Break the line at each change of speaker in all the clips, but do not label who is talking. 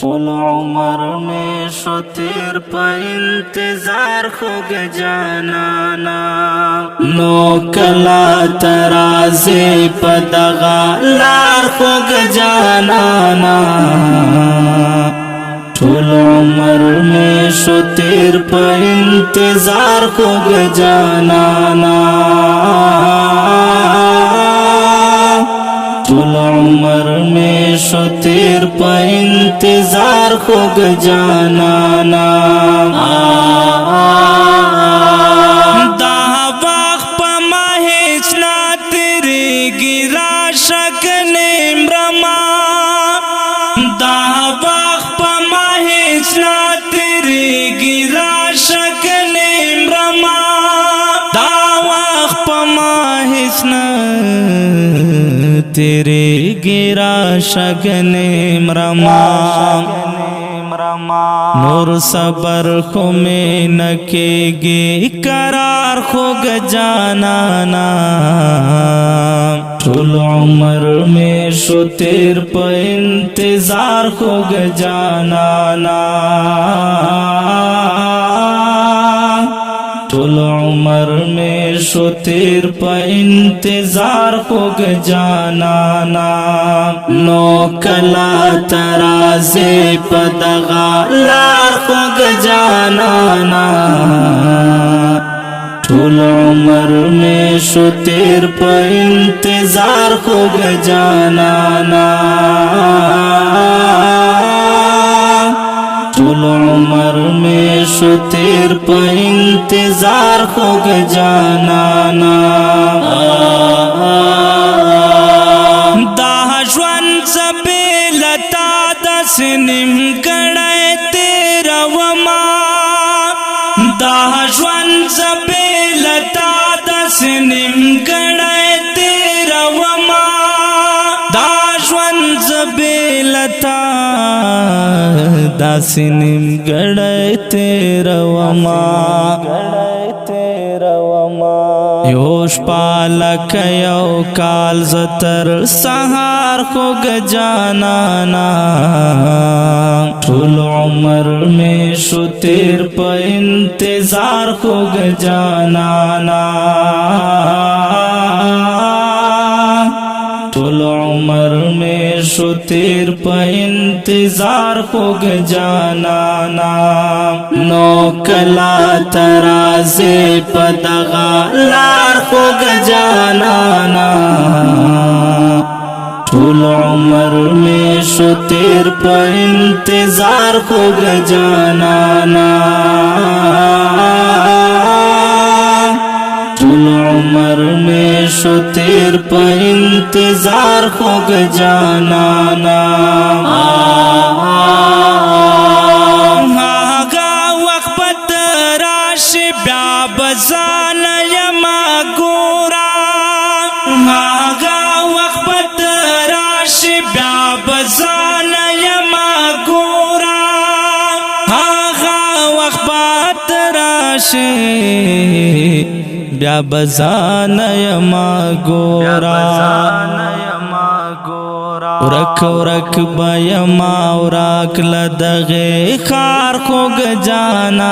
طول عمر में शो तेर पे इंतजार खुग जाना नो कला तराजे पदगा लार खुग जाना طول عمر में शो तेर पे इंतजार खुग जाना طول عمر में शो तेर पे इंतजार खुग जाना दा वक्त पा महेशना तेरे गिरा शकने म्रमा दा वक्त पा महेशना तेरे गिरा शकने म्रमा दा वक्त पा महेशना तेरे गिरा शगने म्रमा नूर सबर खो में नकेगे करार खुग जाना طول عمر में शो तेर पे इंतजार खुग जाना طول عمر में शो तेर पे इंतजार खुग जाना नो कला तराजे पदगा लार खुग जाना طول عمر में शो तेर पे इंतजार खुग जाना طول عمر में शो तेर पे इंतजार खुग जाना दाहजवन सबेलता दस निम गड़े तेरा वमा दाहजवन सबेलता दस निम गड़े तेरा वमा दाहजवन सबेलता दासिनिम गड़े तेरा वमा योश पालक यो काल जतर सहार खुग जाना طول عمر में शो तेर पे इंतजार खुग जाना طول عمر में शो तेर पे इंतजार खुग जाना नो कला तराजे पदगा लार खुग जाना طول عمر में शो तेर पे इंतजार खुग जाना طول عمر में शो तेर पे इंतजार खुग जाना हागा वक्त राश ब्या बजान यमा गोरा हागा वक्त राश ब्या बजान यमा गोरा हागा वक्त राश ब्या बजान यमा गोरा उरक बयमा उराक लदगे खार खुग जाना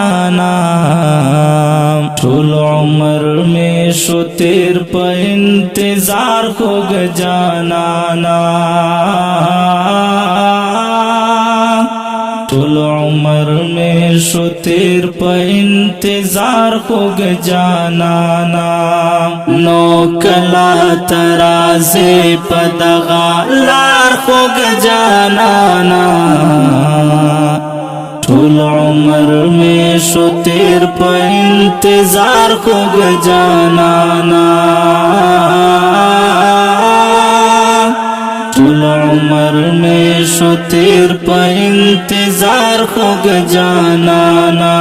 طول عمر में शो तेर पे इंतजार खुग जाना طول عمر में शो तेर पे इंतजार खुग जाना नो कला तराजे पदगा लार खुग जाना طول عمر में शो तेर पे इंतजार खुग जाना طول عمر में शो तेर पे इंतजार खुग जाना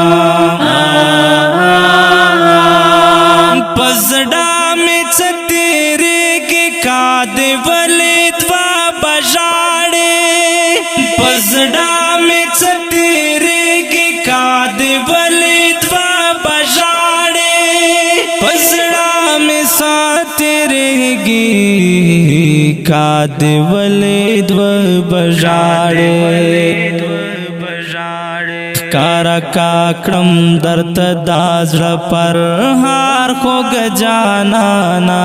पजड़ा में तेरे के कादे वले द्वा बजाड़े पजड़ा में तेरे के कादे वले द्वा बजाड़े पजड़ा में सा तेरे गी कादे वले द्वा बजाड़े ښکارا کاکړم درته دا زړه پر هار خوږ جانانا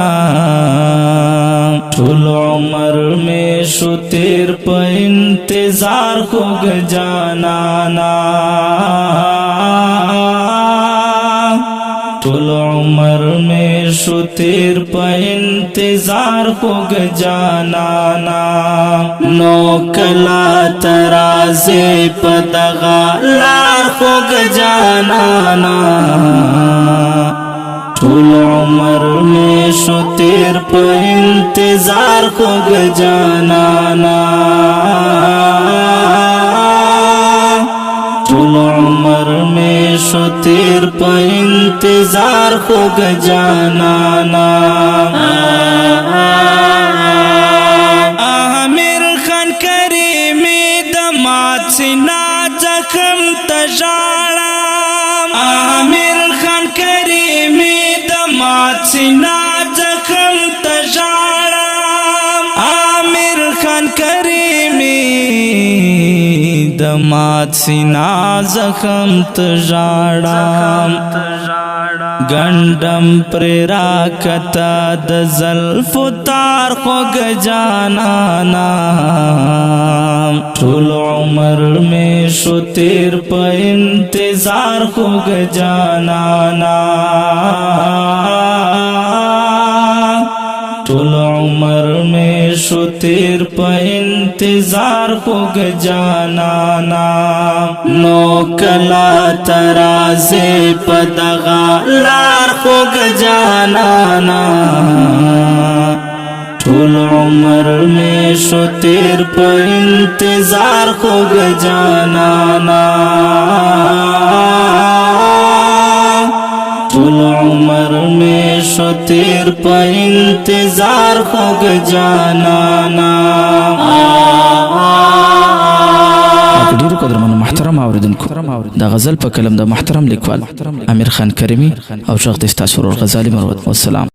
ټول عمر مې شو تیر په انتظار خوږ جانانا ټول عمر میں شو تیر په انتظار خوږ جانانا نو کلا ترازی په دغه لار خوږ جانانا ټول عمر میں شو تیر په انتظار خوږ جانانا ټول عمر میں شو تیر په انتظار خوږ جانانا عامر خان کریمی د مات سینا زخم ته ژاړم عامر خان کریمی د مات سینا زخم ته ژاړم عامر خان کریمی د مات سینا زخم ته ژاړم گنڈم پر راکتا د زلفو تار خوږ جانانا ټول عمر میں شو تیر په انتظار خوږ جانانا ټول عمر میں شو تیر په انتظار خوږ جانانا نو کلا ترازی په دغه لار خوږ جانانا ټول عمر میں شو تیر په انتظار خوږ جانانا ټول عمر میں شو تیر په انتظار خوږ جانانا
ډیرو قدرمنو محترم اوریدونکو دا غزل په کلم د محترم لیکوال امیر خان کریمی او شیخ د ستاسو ورور غزالی مروت والسلام